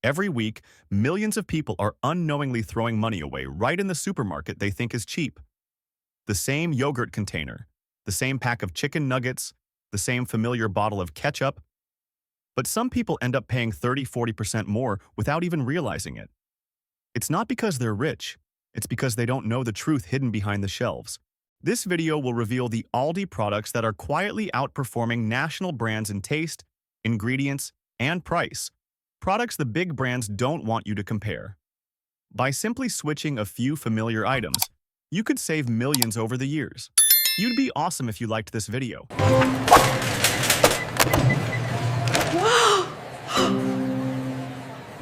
Every week, millions of people are unknowingly throwing money away right in the supermarket they think is cheap. The same yogurt container, the same pack of chicken nuggets, the same familiar bottle of ketchup, but some people end up paying 30–40% more without even realizing it. It's not because they're rich, it's because they don't know the truth hidden behind the shelves. This video will reveal the Aldi products that are quietly outperforming national brands in taste, ingredients, and price. Products the big brands don't want you to compare. By simply switching a few familiar items, you could save millions over the years. You'd be awesome if you liked this video.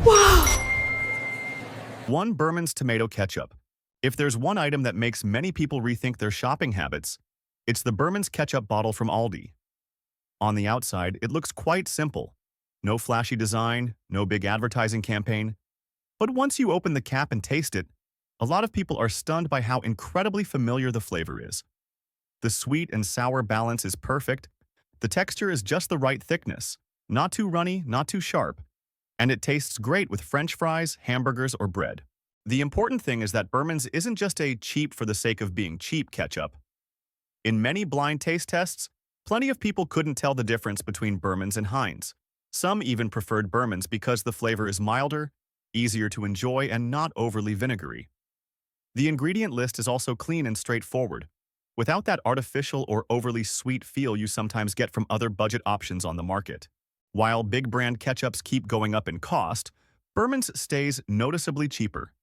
Wow! 1. Berman's Tomato Ketchup. If there's one item that makes many people rethink their shopping habits, it's the Berman's ketchup bottle from Aldi. On the outside, it looks quite simple. No flashy design, no big advertising campaign. But once you open the cap and taste it, a lot of people are stunned by how incredibly familiar the flavor is. The sweet and sour balance is perfect. The texture is just the right thickness, not too runny, not too sharp, and it tastes great with French fries, hamburgers, or bread. The important thing is that Berman's isn't just a cheap for the sake of being cheap ketchup. In many blind taste tests, plenty of people couldn't tell the difference between Berman's and Heinz. Some even preferred Berman's because the flavor is milder, easier to enjoy, and not overly vinegary. The ingredient list is also clean and straightforward, without that artificial or overly sweet feel you sometimes get from other budget options on the market. While big brand ketchups keep going up in cost, Berman's stays noticeably cheaper.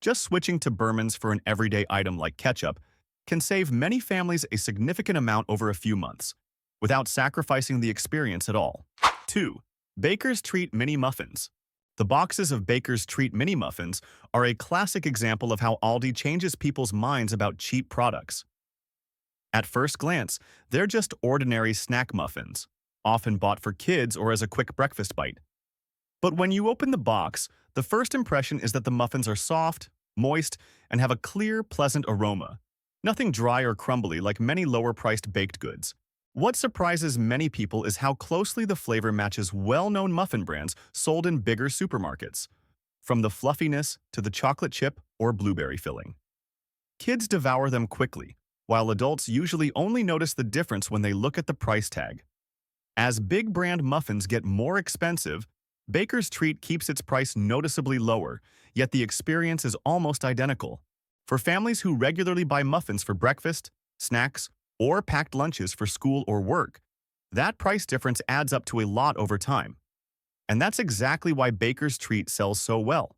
Just switching to Berman's for an everyday item like ketchup can save many families a significant amount over a few months, without sacrificing the experience at all. 2. Baker's Treat Mini Muffins. The boxes of Baker's Treat Mini Muffins are a classic example of how Aldi changes people's minds about cheap products. At first glance, they're just ordinary snack muffins, often bought for kids or as a quick breakfast bite. But when you open the box, the first impression is that the muffins are soft, moist, and have a clear, pleasant aroma. Nothing dry or crumbly like many lower-priced baked goods. What surprises many people is how closely the flavor matches well-known muffin brands sold in bigger supermarkets, from the fluffiness to the chocolate chip or blueberry filling. Kids devour them quickly, while adults usually only notice the difference when they look at the price tag. As big brand muffins get more expensive, Baker's Treat keeps its price noticeably lower, yet the experience is almost identical. For families who regularly buy muffins for breakfast, snacks, or packed lunches for school or work, that price difference adds up to a lot over time. And that's exactly why Baker's Treat sells so well.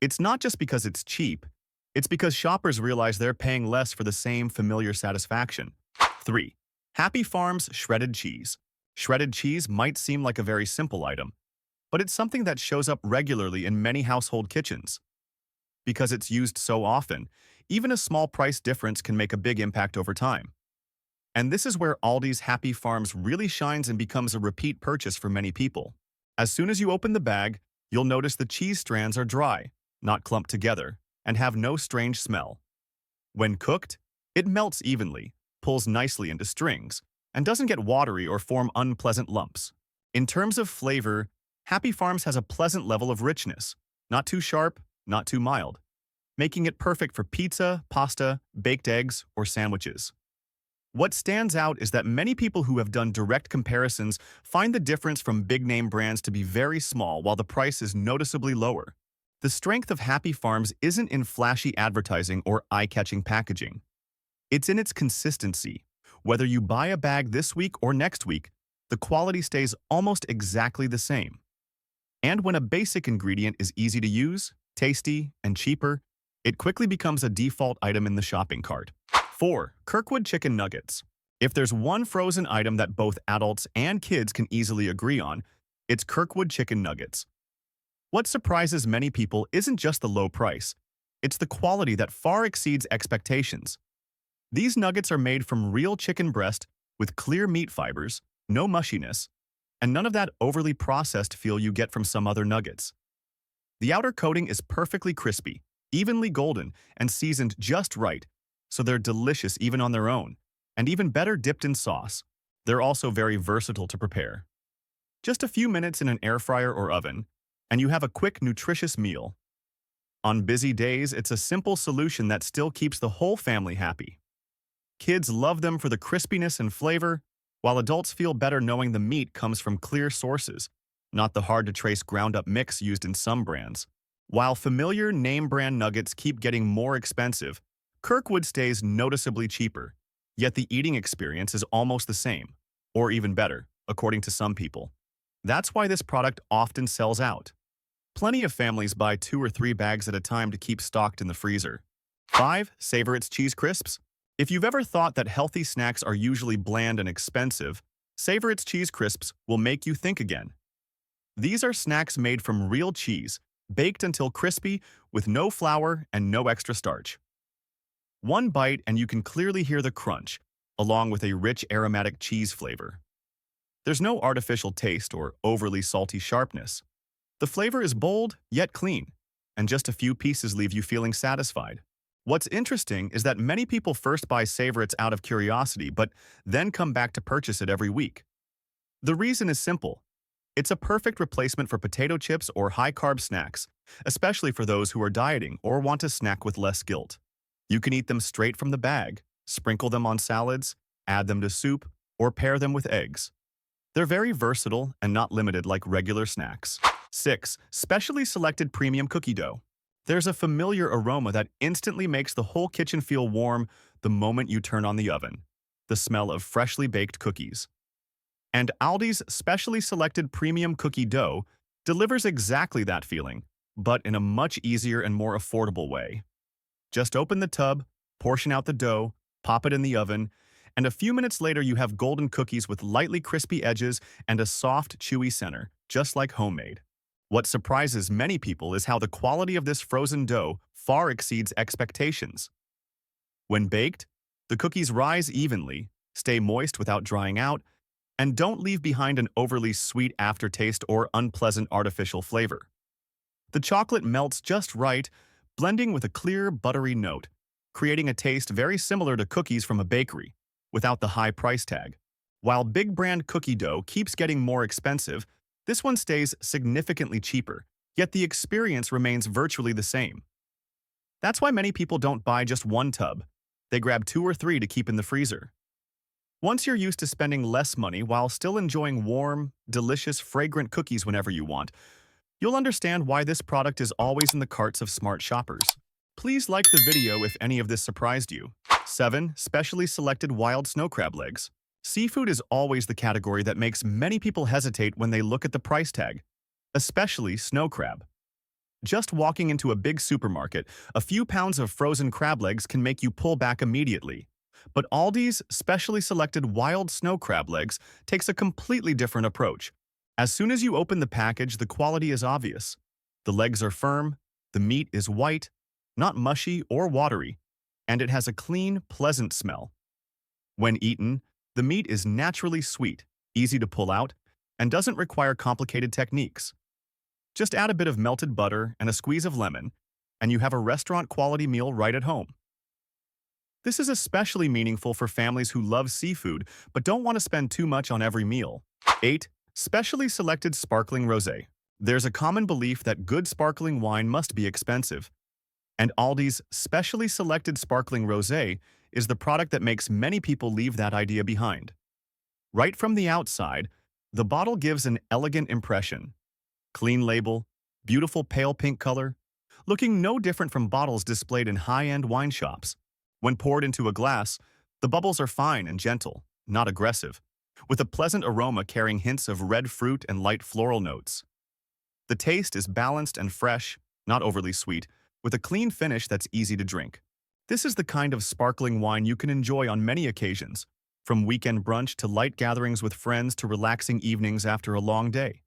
It's not just because it's cheap, it's because shoppers realize they're paying less for the same familiar satisfaction. 3. Happy Farm's Shredded Cheese. Shredded cheese might seem like a very simple item, but it's something that shows up regularly in many household kitchens. Because it's used so often, even a small price difference can make a big impact over time. And this is where Aldi's Happy Farms really shines and becomes a repeat purchase for many people. As soon as you open the bag, you'll notice the cheese strands are dry, not clumped together, and have no strange smell. When cooked, it melts evenly, pulls nicely into strings, and doesn't get watery or form unpleasant lumps. In terms of flavor, Happy Farms has a pleasant level of richness, not too sharp, not too mild, making it perfect for pizza, pasta, baked eggs, or sandwiches. What stands out is that many people who have done direct comparisons find the difference from big-name brands to be very small while the price is noticeably lower. The strength of Happy Farms isn't in flashy advertising or eye-catching packaging. It's in its consistency. Whether you buy a bag this week or next week, the quality stays almost exactly the same. And when a basic ingredient is easy to use, tasty, and cheaper, it quickly becomes a default item in the shopping cart. 4. Kirkwood Chicken Nuggets. If there's one frozen item that both adults and kids can easily agree on, it's Kirkwood Chicken Nuggets. What surprises many people isn't just the low price, it's the quality that far exceeds expectations. These nuggets are made from real chicken breast with clear meat fibers, no mushiness, and none of that overly processed feel you get from some other nuggets. The outer coating is perfectly crispy, evenly golden, and seasoned just right, so they're delicious even on their own, and even better dipped in sauce. They're also very versatile to prepare. Just a few minutes in an air fryer or oven, and you have a quick, nutritious meal. On busy days, it's a simple solution that still keeps the whole family happy. Kids love them for the crispiness and flavor, while adults feel better knowing the meat comes from clear sources, not the hard-to-trace ground-up mix used in some brands. While familiar name-brand nuggets keep getting more expensive, Kirkwood stays noticeably cheaper, yet the eating experience is almost the same, or even better, according to some people. That's why this product often sells out. Plenty of families buy 2 or 3 bags at a time to keep stocked in the freezer. 5. Savor its cheese crisps. If you've ever thought that healthy snacks are usually bland and expensive, Savor its cheese crisps will make you think again. These are snacks made from real cheese, baked until crispy, with no flour and no extra starch. One bite and you can clearly hear the crunch, along with a rich aromatic cheese flavor. There's no artificial taste or overly salty sharpness. The flavor is bold, yet clean, and just a few pieces leave you feeling satisfied. What's interesting is that many people first buy Savor It's out of curiosity, but then come back to purchase it every week. The reason is simple. It's a perfect replacement for potato chips or high-carb snacks, especially for those who are dieting or want to snack with less guilt. You can eat them straight from the bag, sprinkle them on salads, add them to soup, or pair them with eggs. They're very versatile and not limited like regular snacks. 6. Specially selected premium cookie dough. There's a familiar aroma that instantly makes the whole kitchen feel warm the moment you turn on the oven. The smell of freshly baked cookies. And Aldi's specially selected premium cookie dough delivers exactly that feeling, but in a much easier and more affordable way. Just open the tub, portion out the dough, pop it in the oven, and a few minutes later you have golden cookies with lightly crispy edges and a soft, chewy center, just like homemade. What surprises many people is how the quality of this frozen dough far exceeds expectations. When baked, the cookies rise evenly, stay moist without drying out, and don't leave behind an overly sweet aftertaste or unpleasant artificial flavor. The chocolate melts just right, blending with a clear, buttery note, creating a taste very similar to cookies from a bakery, without the high price tag. While big brand cookie dough keeps getting more expensive, this one stays significantly cheaper, yet the experience remains virtually the same. That's why many people don't buy just one tub. They grab 2 or 3 to keep in the freezer. Once you're used to spending less money while still enjoying warm, delicious, fragrant cookies whenever you want, you'll understand why this product is always in the carts of smart shoppers. Please like the video if any of this surprised you. 7. Specially selected wild snow crab legs. Seafood is always the category that makes many people hesitate when they look at the price tag, especially snow crab. Just walking into a big supermarket, a few pounds of frozen crab legs can make you pull back immediately. But Aldi's specially selected wild snow crab legs takes a completely different approach. As soon as you open the package, the quality is obvious. The legs are firm, the meat is white, not mushy or watery, and it has a clean, pleasant smell. When eaten, the meat is naturally sweet, easy to pull out, and doesn't require complicated techniques. Just add a bit of melted butter and a squeeze of lemon, and you have a restaurant-quality meal right at home. This is especially meaningful for families who love seafood but don't want to spend too much on every meal. 8. Specially selected sparkling rosé. There's a common belief that good sparkling wine must be expensive, and Aldi's specially selected sparkling rosé is the product that makes many people leave that idea behind. Right from the outside, the bottle gives an elegant impression. Clean label, beautiful pale pink color, looking no different from bottles displayed in high-end wine shops. When poured into a glass, the bubbles are fine and gentle, not aggressive, with a pleasant aroma carrying hints of red fruit and light floral notes. The taste is balanced and fresh, not overly sweet, with a clean finish that's easy to drink. This is the kind of sparkling wine you can enjoy on many occasions, from weekend brunch to light gatherings with friends to relaxing evenings after a long day.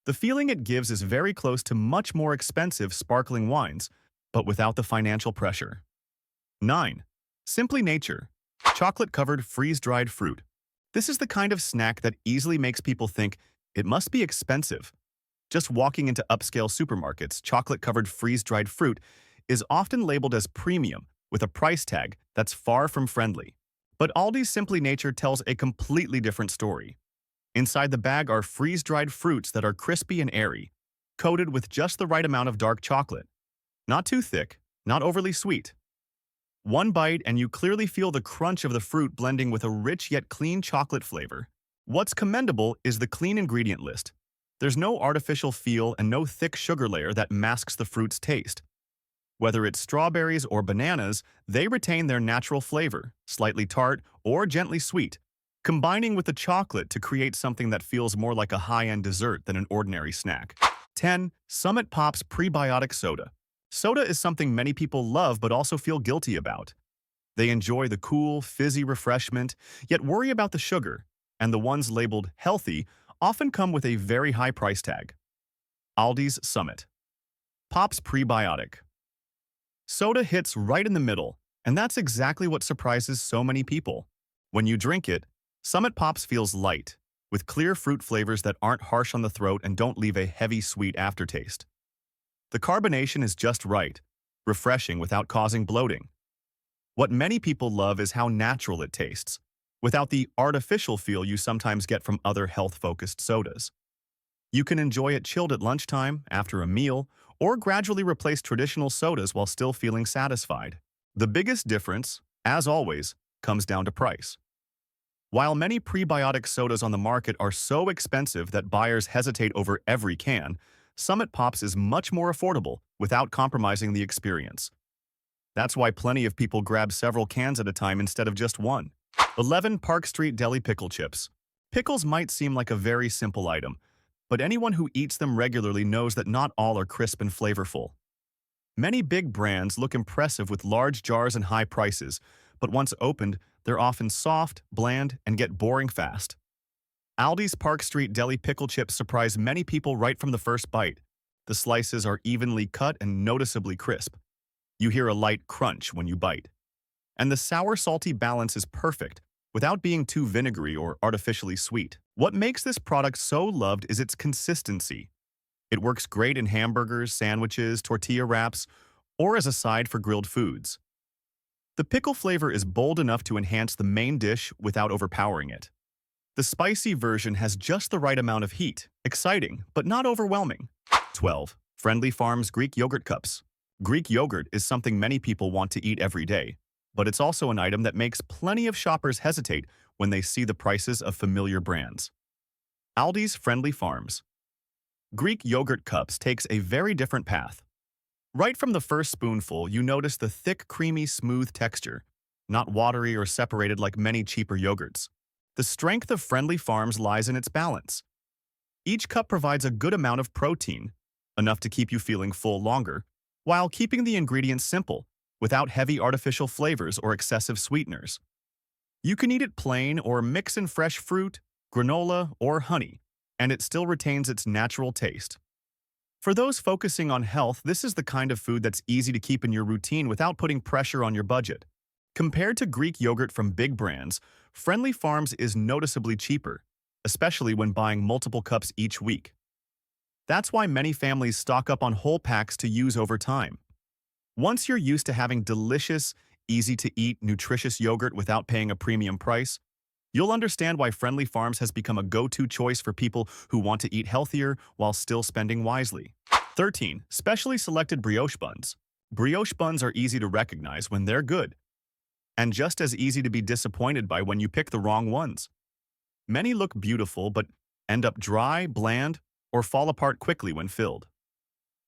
The feeling it gives is very close to much more expensive sparkling wines, but without the financial pressure. 9. Simply Nature. Chocolate-covered freeze-dried fruit. This is the kind of snack that easily makes people think it must be expensive. Just walking into upscale supermarkets, chocolate-covered freeze-dried fruit is often labeled as premium with a price tag that's far from friendly. But Aldi's Simply Nature tells a completely different story. Inside the bag are freeze-dried fruits that are crispy and airy, coated with just the right amount of dark chocolate. Not too thick, not overly sweet. One bite and you clearly feel the crunch of the fruit blending with a rich yet clean chocolate flavor. What's commendable is the clean ingredient list. There's no artificial feel and no thick sugar layer that masks the fruit's taste. Whether it's strawberries or bananas, they retain their natural flavor, slightly tart or gently sweet, combining with the chocolate to create something that feels more like a high-end dessert than an ordinary snack. 10. Summit Pop's Prebiotic Soda. Soda is something many people love but also feel guilty about. They enjoy the cool, fizzy refreshment, yet worry about the sugar, and the ones labeled healthy often come with a very high price tag. Aldi's Summit Pop's Prebiotic Soda hits right in the middle, and that's exactly what surprises so many people. When you drink it, Summit Pops feels light, with clear fruit flavors that aren't harsh on the throat and don't leave a heavy sweet aftertaste. The carbonation is just right, refreshing without causing bloating. What many people love is how natural it tastes, without the artificial feel you sometimes get from other health-focused sodas. You can enjoy it chilled at lunchtime, after a meal, or gradually replace traditional sodas while still feeling satisfied. The biggest difference, as always, comes down to price. While many prebiotic sodas on the market are so expensive that buyers hesitate over every can, Summit Pops is much more affordable without compromising the experience. That's why plenty of people grab several cans at a time instead of just one. 11. Park Street Deli Pickle Chips. Pickles might seem like a very simple item, but anyone who eats them regularly knows that not all are crisp and flavorful. Many big brands look impressive with large jars and high prices, but once opened, they're often soft, bland, and get boring fast. Aldi's Park Street Deli Pickle Chips surprise many people right from the first bite. The slices are evenly cut and noticeably crisp. You hear a light crunch when you bite. And the sour-salty balance is perfect, without being too vinegary or artificially sweet. What makes this product so loved is its consistency. It works great in hamburgers, sandwiches, tortilla wraps, or as a side for grilled foods. The pickle flavor is bold enough to enhance the main dish without overpowering it. The spicy version has just the right amount of heat, exciting, but not overwhelming. 12. Friendly Farms Greek Yogurt Cups. Greek yogurt is something many people want to eat every day, but it's also an item that makes plenty of shoppers hesitate when they see the prices of familiar brands. Aldi's Friendly Farms Greek yogurt cups takes a very different path. Right from the first spoonful, you notice the thick, creamy, smooth texture, not watery or separated like many cheaper yogurts. The strength of Friendly Farms lies in its balance. Each cup provides a good amount of protein, enough to keep you feeling full longer, while keeping the ingredients simple, without heavy artificial flavors or excessive sweeteners. You can eat it plain or mix in fresh fruit, granola, or honey, and it still retains its natural taste. For those focusing on health, this is the kind of food that's easy to keep in your routine without putting pressure on your budget. Compared to Greek yogurt from big brands, Friendly Farms is noticeably cheaper, especially when buying multiple cups each week. That's why many families stock up on whole packs to use over time. Once you're used to having delicious, easy-to-eat, nutritious yogurt without paying a premium price, you'll understand why Friendly Farms has become a go-to choice for people who want to eat healthier while still spending wisely. 13. Specially Selected Brioche Buns. Brioche buns are easy to recognize when they're good, and just as easy to be disappointed by when you pick the wrong ones. Many look beautiful but end up dry, bland, or fall apart quickly when filled.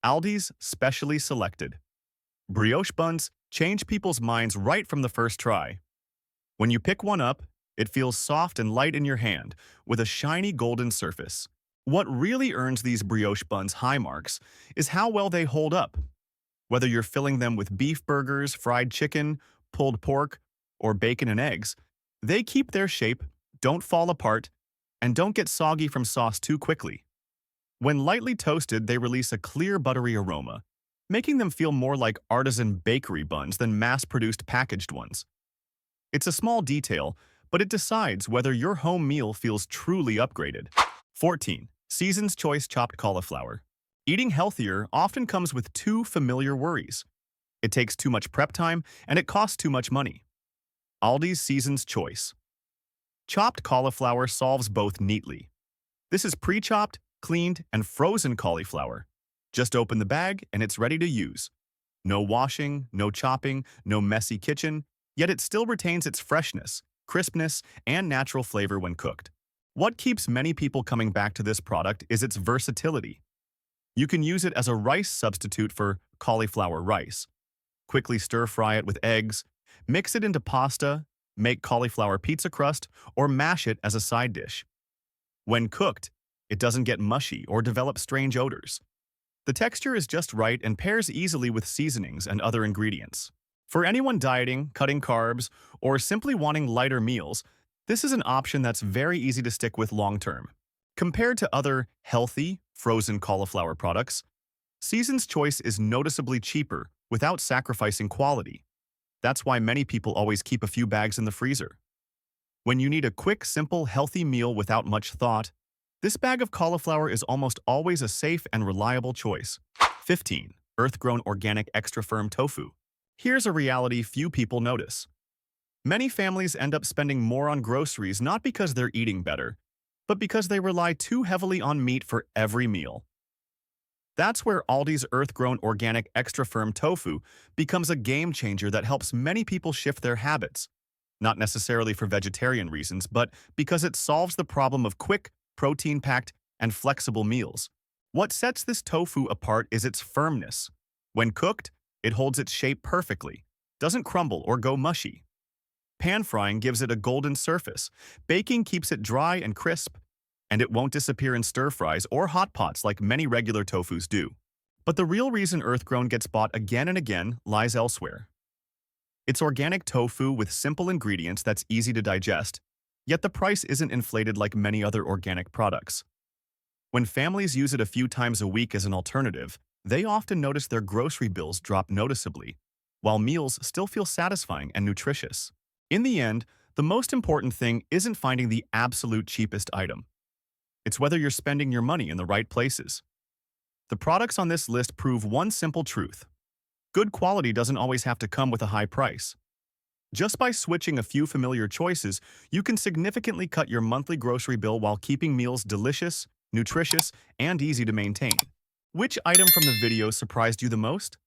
Aldi's Specially Selected Brioche buns change people's minds right from the first try. When you pick one up, it feels soft and light in your hand, with a shiny golden surface. What really earns these brioche buns high marks is how well they hold up. Whether you're filling them with beef burgers, fried chicken, pulled pork, or bacon and eggs, they keep their shape, don't fall apart, and don't get soggy from sauce too quickly. When lightly toasted, they release a clear buttery aroma, making them feel more like artisan bakery buns than mass-produced packaged ones. It's a small detail, but it decides whether your home meal feels truly upgraded. 14. Season's Choice Chopped Cauliflower. Eating healthier often comes with two familiar worries. It takes too much prep time, and it costs too much money. Aldi's Season's Choice Chopped cauliflower solves both neatly. This is pre-chopped, cleaned, and frozen cauliflower, Just open the bag and it's ready to use. No washing, no chopping, no messy kitchen, yet it still retains its freshness, crispness, and natural flavor when cooked. What keeps many people coming back to this product is its versatility. You can use it as a rice substitute for cauliflower rice. Quickly stir-fry it with eggs, mix it into pasta, make cauliflower pizza crust, or mash it as a side dish. When cooked, it doesn't get mushy or develop strange odors. The texture is just right and pairs easily with seasonings and other ingredients. For anyone dieting, cutting carbs, or simply wanting lighter meals, this is an option that's very easy to stick with long-term. Compared to other healthy, frozen cauliflower products, Season's choice is noticeably cheaper without sacrificing quality. That's why many people always keep a few bags in the freezer. When you need a quick, simple, healthy meal without much thought, this bag of cauliflower is almost always a safe and reliable choice. 15. Earth-grown organic extra-firm tofu. Here's a reality few people notice. Many families end up spending more on groceries not because they're eating better, but because they rely too heavily on meat for every meal. That's where Aldi's earth-grown organic extra-firm tofu becomes a game-changer that helps many people shift their habits. Not necessarily for vegetarian reasons, but because it solves the problem of quick, protein-packed, and flexible meals. What sets this tofu apart is its firmness. When cooked, it holds its shape perfectly, doesn't crumble or go mushy. Pan-frying gives it a golden surface, baking keeps it dry and crisp, and it won't disappear in stir-fries or hot pots like many regular tofus do. But the real reason earth-grown gets bought again and again lies elsewhere. It's organic tofu with simple ingredients that's easy to digest, yet the price isn't inflated like many other organic products. When families use it a few times a week as an alternative, they often notice their grocery bills drop noticeably, while meals still feel satisfying and nutritious. In the end, the most important thing isn't finding the absolute cheapest item. It's whether you're spending your money in the right places. The products on this list prove one simple truth. Good quality doesn't always have to come with a high price. Just by switching a few familiar choices, you can significantly cut your monthly grocery bill while keeping meals delicious, nutritious, and easy to maintain. Which item from the video surprised you the most?